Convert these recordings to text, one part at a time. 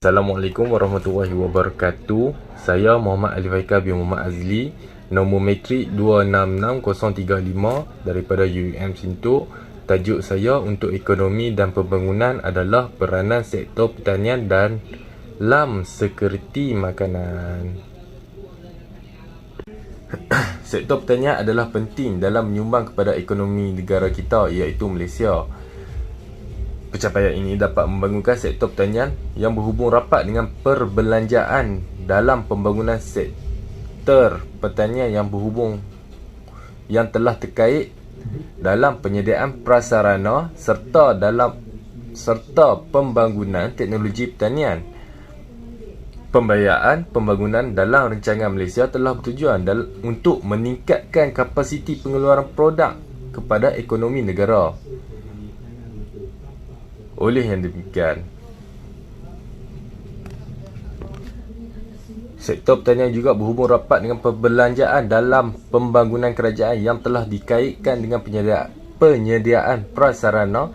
Assalamualaikum warahmatullahi wabarakatuh. Saya Muhammad Ali Faikal bin Muhammad Azli, nombor metrik 266035 daripada UUM Sintok. Tajuk saya untuk ekonomi dan pembangunan adalah peranan sektor pertanian dan dalam sekuriti makanan. Sektor pertanian adalah penting dalam menyumbang kepada ekonomi negara kita, iaitu Malaysia. Pencapaian ini dapat membangunkan sektor pertanian yang berhubung rapat dengan perbelanjaan dalam pembangunan sektor pertanian yang berhubung yang telah terkait dalam penyediaan prasarana serta pembangunan teknologi pertanian. Pembiayaan pembangunan dalam rancangan Malaysia telah bertujuan untuk meningkatkan kapasiti pengeluaran produk kepada ekonomi negara. Oleh yang demikian, sektor pertanian juga berhubung rapat dengan perbelanjaan dalam pembangunan kerajaan yang telah dikaitkan dengan penyediaan prasarana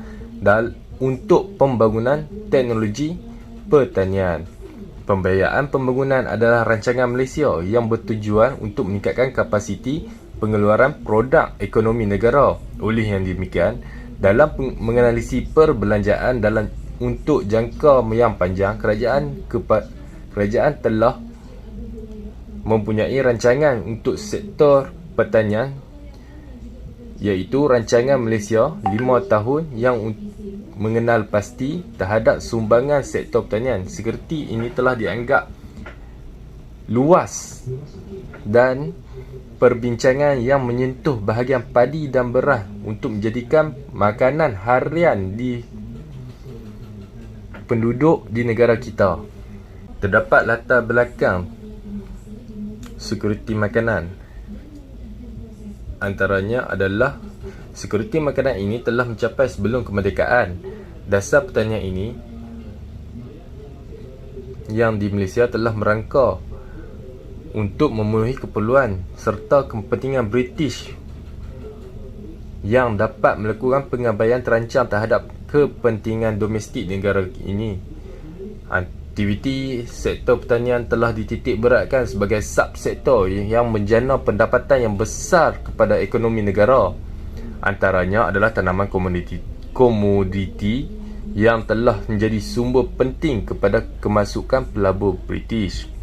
untuk pembangunan teknologi pertanian. Pembiayaan pembangunan adalah rancangan Malaysia yang bertujuan untuk meningkatkan kapasiti pengeluaran produk ekonomi negara. Oleh yang demikian, dalam menganalisis perbelanjaan untuk jangka yang panjang, kerajaan telah mempunyai rancangan untuk sektor pertanian, iaitu rancangan Malaysia 5 tahun yang mengenal pasti terhadap sumbangan sektor pertanian. Sekuriti ini telah dianggap luas dan perbincangan yang menyentuh bahagian padi dan beras untuk menjadikan makanan harian di penduduk di negara kita. Terdapat latar belakang sekuriti makanan. Antaranya adalah sekuriti makanan ini telah mencapai sebelum kemerdekaan. Dasar pertanian ini yang di Malaysia telah merangka untuk memenuhi keperluan serta kepentingan British yang dapat melakukan pengabaian terancam terhadap kepentingan domestik negara ini. Aktiviti sektor pertanian telah dititik beratkan sebagai subsektor yang menjana pendapatan yang besar kepada ekonomi negara. Antaranya adalah tanaman komoditi yang telah menjadi sumber penting kepada kemasukan pelabur British.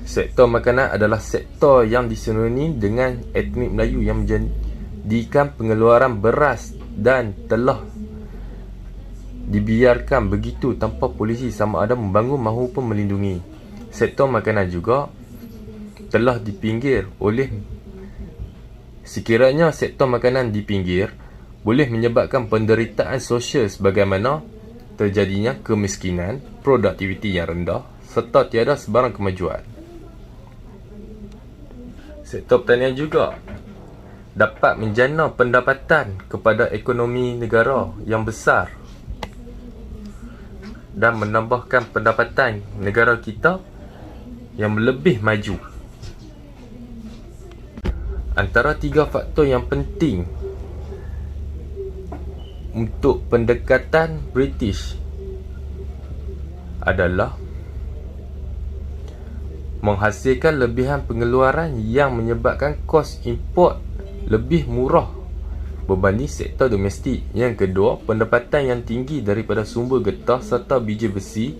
Sektor makanan adalah sektor yang disenangi dengan etnik Melayu yang menjadikan pengeluaran beras dan telah dibiarkan begitu tanpa polisi sama ada membangun maupun melindungi. Sektor makanan juga telah dipinggir oleh sekiranya sektor makanan dipinggir boleh menyebabkan penderitaan sosial sebagaimana terjadinya kemiskinan, produktiviti yang rendah serta tiada sebarang kemajuan. Sektor pertanian juga dapat menjana pendapatan kepada ekonomi negara yang besar dan menambahkan pendapatan negara kita yang lebih maju. Antara 3 faktor yang penting untuk pendekatan British adalah menghasilkan lebihan pengeluaran yang menyebabkan kos import lebih murah berbanding sektor domestik. Yang kedua, pendapatan yang tinggi daripada sumber getah serta biji besi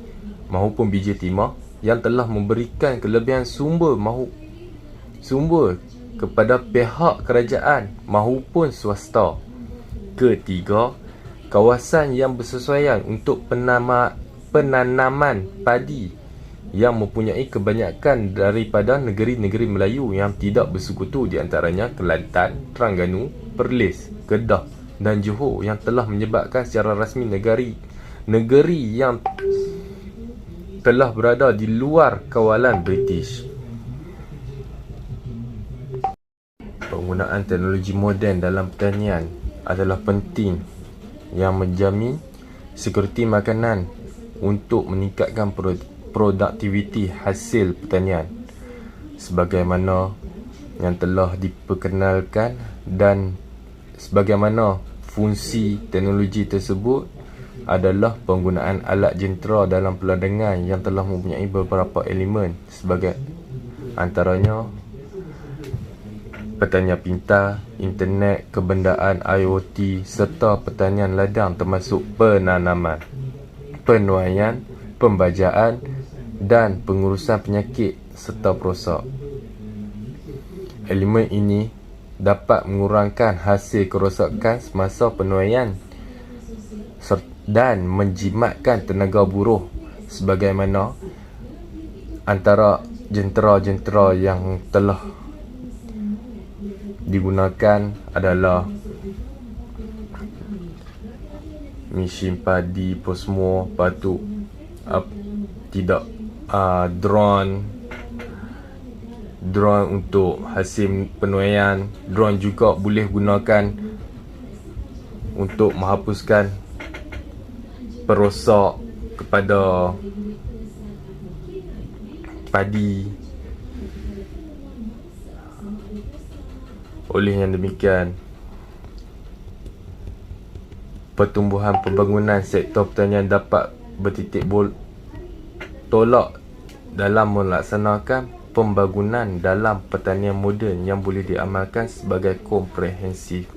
maupun biji timah yang telah memberikan kelebihan sumber kepada pihak kerajaan maupun swasta. Ketiga, kawasan yang bersesuaian untuk penanaman padi yang mempunyai kebanyakan daripada negeri-negeri Melayu yang tidak bersekutu, di antaranya Kelantan, Terengganu, Perlis, Kedah dan Johor, yang telah menyebabkan secara rasmi negeri yang telah berada di luar kawalan British. Penggunaan teknologi moden dalam pertanian adalah penting yang menjamin sekuriti makanan untuk meningkatkan produktiviti hasil pertanian sebagaimana yang telah diperkenalkan dan sebagaimana fungsi teknologi tersebut adalah penggunaan alat jentera dalam perdagangan yang telah mempunyai beberapa elemen sebagai antaranya pertanian pintar, internet kebendaan IoT serta pertanian ladang termasuk penanaman, penuaian, pembajaan dan pengurusan penyakit serta perosak. Elemen ini dapat mengurangkan hasil kerosakan semasa penuaian dan menjimatkan tenaga buruh, sebagaimana antara jentera-jentera yang telah digunakan adalah mesin padi, posmo, patuk, drone untuk hasil penuaian. Drone juga boleh gunakan untuk menghapuskan perosak kepada padi. Oleh yang demikian, pertumbuhan pembangunan sektor pertanian dapat bertitik tolak dalam melaksanakan pembangunan dalam pertanian moden yang boleh diamalkan sebagai komprehensif.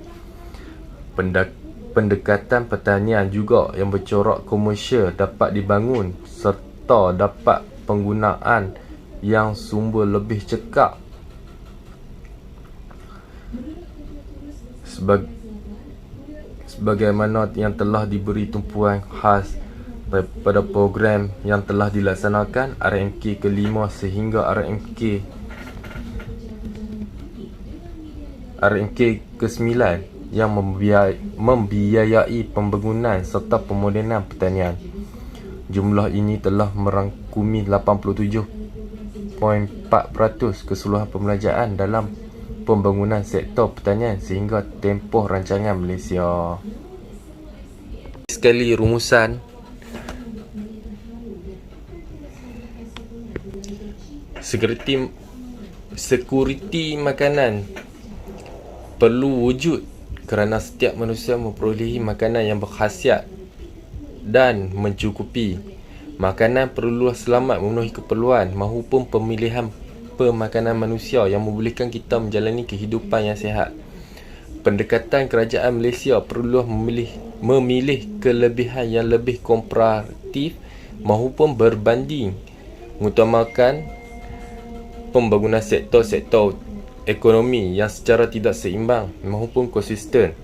Pendekatan pertanian juga yang bercorak komersial dapat dibangun serta dapat penggunaan yang sumber lebih cekap sebagaimana yang telah diberi tumpuan khas daripada program yang telah dilaksanakan RMK ke-5 sehingga RMK ke-9 yang membiayai pembangunan serta pemodenan pertanian. Jumlah ini telah merangkumi 87.4% keseluruhan pembelanjaan dalam pembangunan sektor pertanian sehingga tempoh rancangan Malaysia. Sekali rumusan, sekuriti makanan perlu wujud kerana setiap manusia memperolehi makanan yang berkhasiat dan mencukupi. Makanan perlu selamat memenuhi keperluan mahupun pemilihan pemakanan manusia yang membolehkan kita menjalani kehidupan yang sihat. Pendekatan kerajaan Malaysia perlu memilih kelebihan yang lebih komparatif mahupun berbanding, mengutamakan pembangunan sektor-sektor ekonomi yang secara tidak seimbang mahupun konsisten,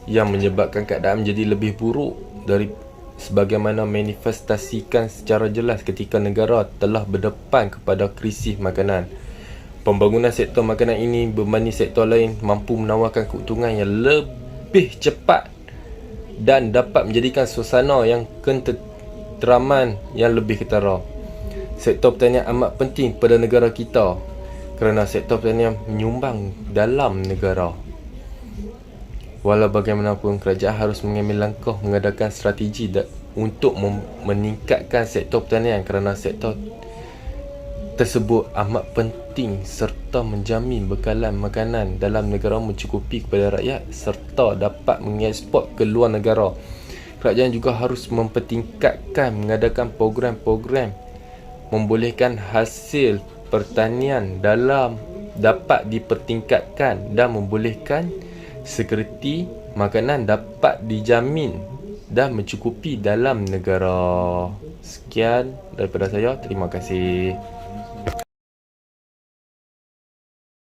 yang menyebabkan keadaan menjadi lebih buruk dari sebagaimana manifestasikan secara jelas ketika negara telah berdepan kepada krisis makanan. Pembangunan sektor makanan ini berbanding sektor lain mampu menawarkan keuntungan yang lebih cepat dan dapat menjadikan suasana yang ketenteraman yang lebih ketara. Sektor pertanian amat penting pada negara kita kerana sektor pertanian menyumbang dalam negara. Walau bagaimanapun, kerajaan harus mengambil langkah mengadakan strategi untuk meningkatkan sektor pertanian kerana sektor tersebut amat penting serta menjamin bekalan makanan dalam negara mencukupi kepada rakyat serta dapat mengeksport ke luar negara. Kerajaan juga harus mempertingkatkan mengadakan program-program membolehkan hasil pertanian dapat dipertingkatkan dan membolehkan sekuriti makanan dapat dijamin dan mencukupi dalam negara. Sekian daripada saya. Terima kasih.